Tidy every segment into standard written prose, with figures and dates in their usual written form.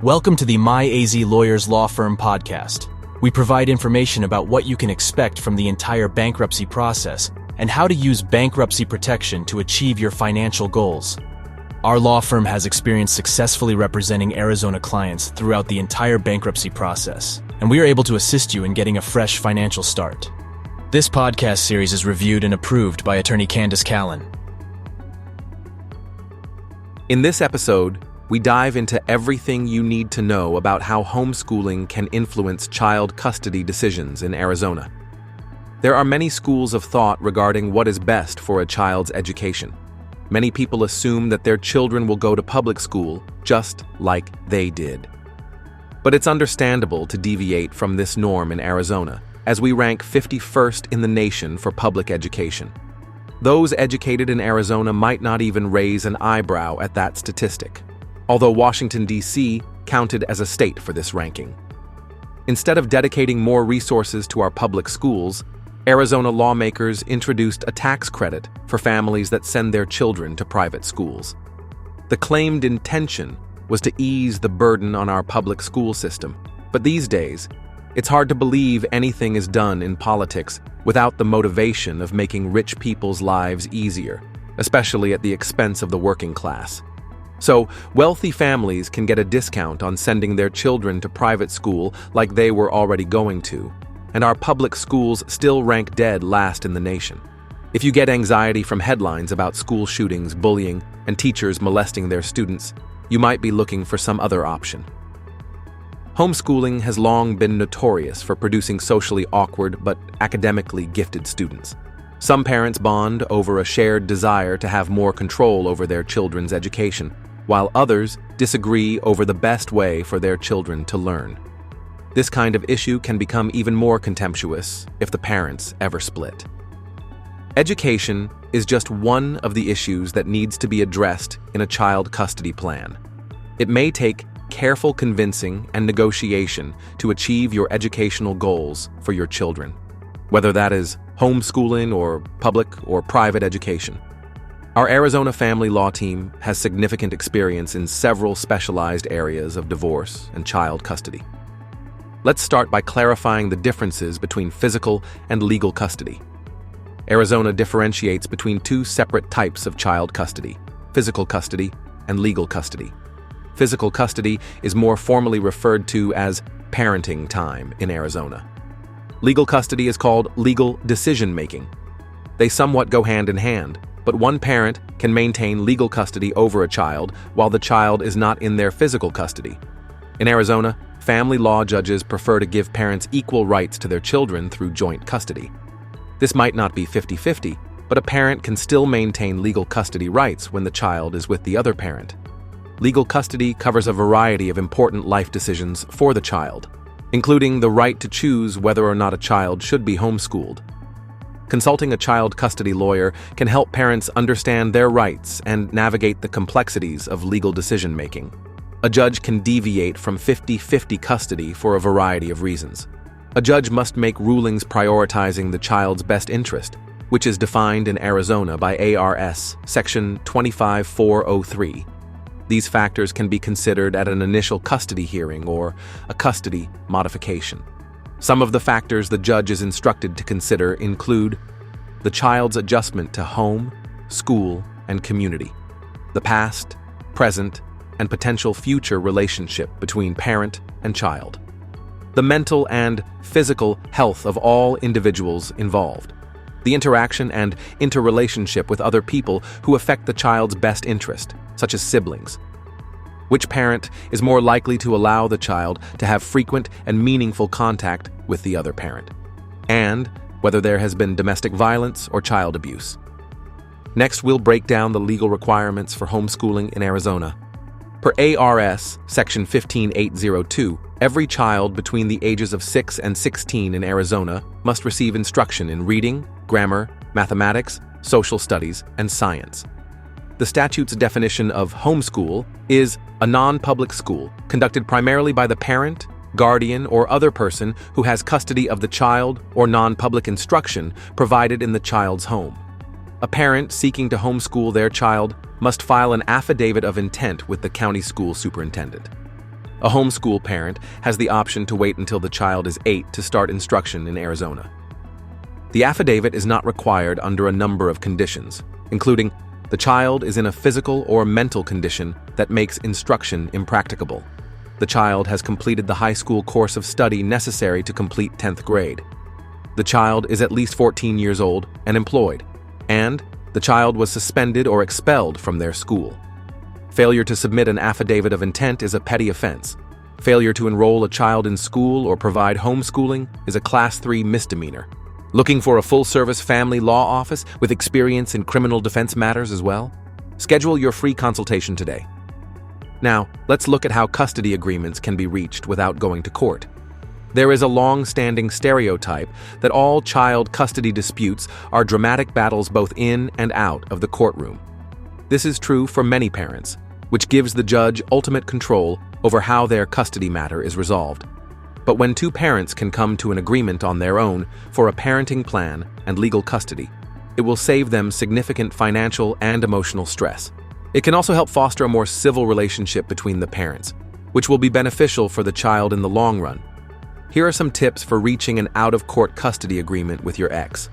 Welcome to the MyAZ Lawyers Law Firm podcast. We provide information about what you can expect from the entire bankruptcy process and how to use bankruptcy protection to achieve your financial goals. Our law firm has experience successfully representing Arizona clients throughout the entire bankruptcy process, and we are able to assist you in getting a fresh financial start. This podcast series is reviewed and approved by attorney Candace Callan. In this episode, we dive into everything you need to know about how homeschooling can influence child custody decisions in Arizona. There are many schools of thought regarding what is best for a child's education. Many people assume that their children will go to public school just like they did. But it's understandable to deviate from this norm in Arizona, as we rank 51st in the nation for public education. Those educated in Arizona might not even raise an eyebrow at that statistic, although Washington, D.C. counted as a state for this ranking. Instead of dedicating more resources to our public schools, Arizona lawmakers introduced a tax credit for families that send their children to private schools. The claimed intention was to ease the burden on our public school system, but these days, it's hard to believe anything is done in politics without the motivation of making rich people's lives easier, especially at the expense of the working class. So, wealthy families can get a discount on sending their children to private school like they were already going to, and our public schools still rank dead last in the nation. If you get anxiety from headlines about school shootings, bullying, and teachers molesting their students, you might be looking for some other option. Homeschooling has long been notorious for producing socially awkward but academically gifted students. Some parents bond over a shared desire to have more control over their children's education, while others disagree over the best way for their children to learn. This kind of issue can become even more contemptuous if the parents ever split. Education is just one of the issues that needs to be addressed in a child custody plan. It may take careful convincing and negotiation to achieve your educational goals for your children, whether that is homeschooling or public or private education. Our Arizona family law team has significant experience in several specialized areas of divorce and child custody. Let's start by clarifying the differences between physical and legal custody. Arizona differentiates between two separate types of child custody: physical custody and legal custody. Physical custody is more formally referred to as parenting time in Arizona. Legal custody is called legal decision-making. They somewhat go hand in hand, but one parent can maintain legal custody over a child while the child is not in their physical custody. In Arizona, family law judges prefer to give parents equal rights to their children through joint custody. This might not be 50-50, but a parent can still maintain legal custody rights when the child is with the other parent. Legal custody covers a variety of important life decisions for the child, including the right to choose whether or not a child should be homeschooled. Consulting a child custody lawyer can help parents understand their rights and navigate the complexities of legal decision-making. A judge can deviate from 50-50 custody for a variety of reasons. A judge must make rulings prioritizing the child's best interest, which is defined in Arizona by ARS Section 25403. These factors can be considered at an initial custody hearing or a custody modification. Some of the factors the judge is instructed to consider include the child's adjustment to home, school, and community, the past, present, and potential future relationship between parent and child, the mental and physical health of all individuals involved, the interaction and interrelationship with other people who affect the child's best interest, such as siblings, which parent is more likely to allow the child to have frequent and meaningful contact with the other parent, and whether there has been domestic violence or child abuse. Next, we'll break down the legal requirements for homeschooling in Arizona. Per ARS Section 15802, every child between the ages of 6 and 16 in Arizona must receive instruction in reading, grammar, mathematics, social studies, and science. The statute's definition of homeschool is a non-public school conducted primarily by the parent, guardian, or other person who has custody of the child or non-public instruction provided in the child's home. A parent seeking to homeschool their child must file an affidavit of intent with the county school superintendent. A homeschool parent has the option to wait until the child is 8 to start instruction in Arizona. The affidavit is not required under a number of conditions, including the child is in a physical or mental condition that makes instruction impracticable. The child has completed the high school course of study necessary to complete 10th grade. The child is at least 14 years old and employed, and the child was suspended or expelled from their school. Failure to submit an affidavit of intent is a petty offense. Failure to enroll a child in school or provide homeschooling is a Class 3 misdemeanor. Looking for a full-service family law office with experience in criminal defense matters as well? Schedule your free consultation today. Now, let's look at how custody agreements can be reached without going to court. There is a long-standing stereotype that all child custody disputes are dramatic battles both in and out of the courtroom. This is true for many parents, which gives the judge ultimate control over how their custody matter is resolved. But when two parents can come to an agreement on their own for a parenting plan and legal custody, it will save them significant financial and emotional stress. It can also help foster a more civil relationship between the parents, which will be beneficial for the child in the long run. Here are some tips for reaching an out-of-court custody agreement with your ex.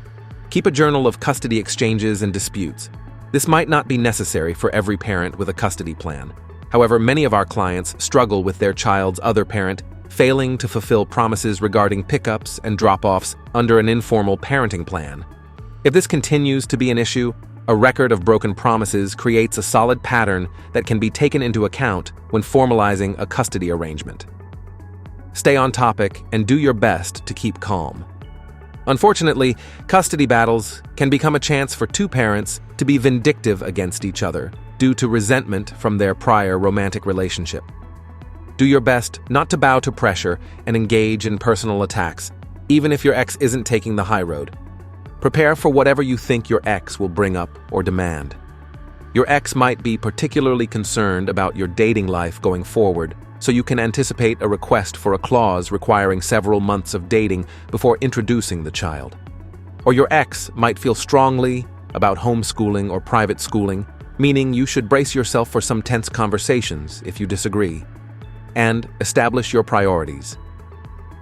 Keep a journal of custody exchanges and disputes. This might not be necessary for every parent with a custody plan. However, many of our clients struggle with their child's other parent failing to fulfill promises regarding pickups and drop-offs under an informal parenting plan. If this continues to be an issue, a record of broken promises creates a solid pattern that can be taken into account when formalizing a custody arrangement. Stay on topic and do your best to keep calm. Unfortunately, custody battles can become a chance for two parents to be vindictive against each other due to resentment from their prior romantic relationship. Do your best not to bow to pressure and engage in personal attacks, even if your ex isn't taking the high road. Prepare for whatever you think your ex will bring up or demand. Your ex might be particularly concerned about your dating life going forward, so you can anticipate a request for a clause requiring several months of dating before introducing the child. Or your ex might feel strongly about homeschooling or private schooling, meaning you should brace yourself for some tense conversations if you disagree. And establish your priorities.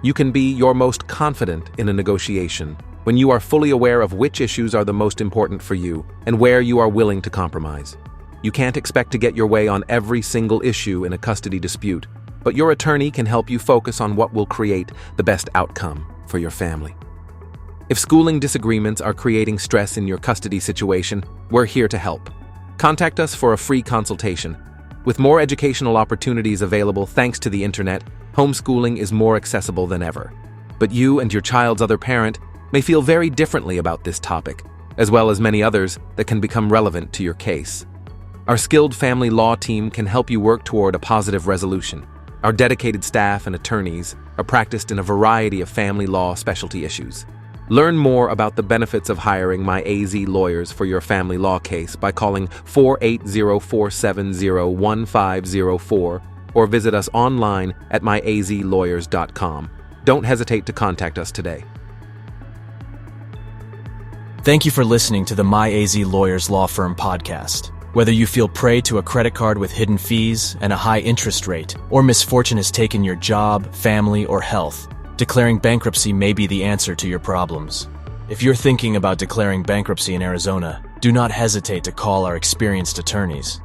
You can be your most confident in a negotiation when you are fully aware of which issues are the most important for you and where you are willing to compromise. You can't expect to get your way on every single issue in a custody dispute, but your attorney can help you focus on what will create the best outcome for your family. If schooling disagreements are creating stress in your custody situation, we're here to help. Contact us for a free consultation. With more educational opportunities available thanks to the internet, homeschooling is more accessible than ever. But you and your child's other parent may feel very differently about this topic, as well as many others that can become relevant to your case. Our skilled family law team can help you work toward a positive resolution. Our dedicated staff and attorneys are practiced in a variety of family law specialty issues. Learn more about the benefits of hiring My AZ Lawyers for your family law case by calling 480-470-1504 or visit us online at myazlawyers.com. Don't hesitate to contact us today. Thank you for listening to the My AZ Lawyers Law Firm podcast. Whether you feel prey to a credit card with hidden fees and a high interest rate, or misfortune has taken your job, family, or health, declaring bankruptcy may be the answer to your problems. If you're thinking about declaring bankruptcy in Arizona, do not hesitate to call our experienced attorneys.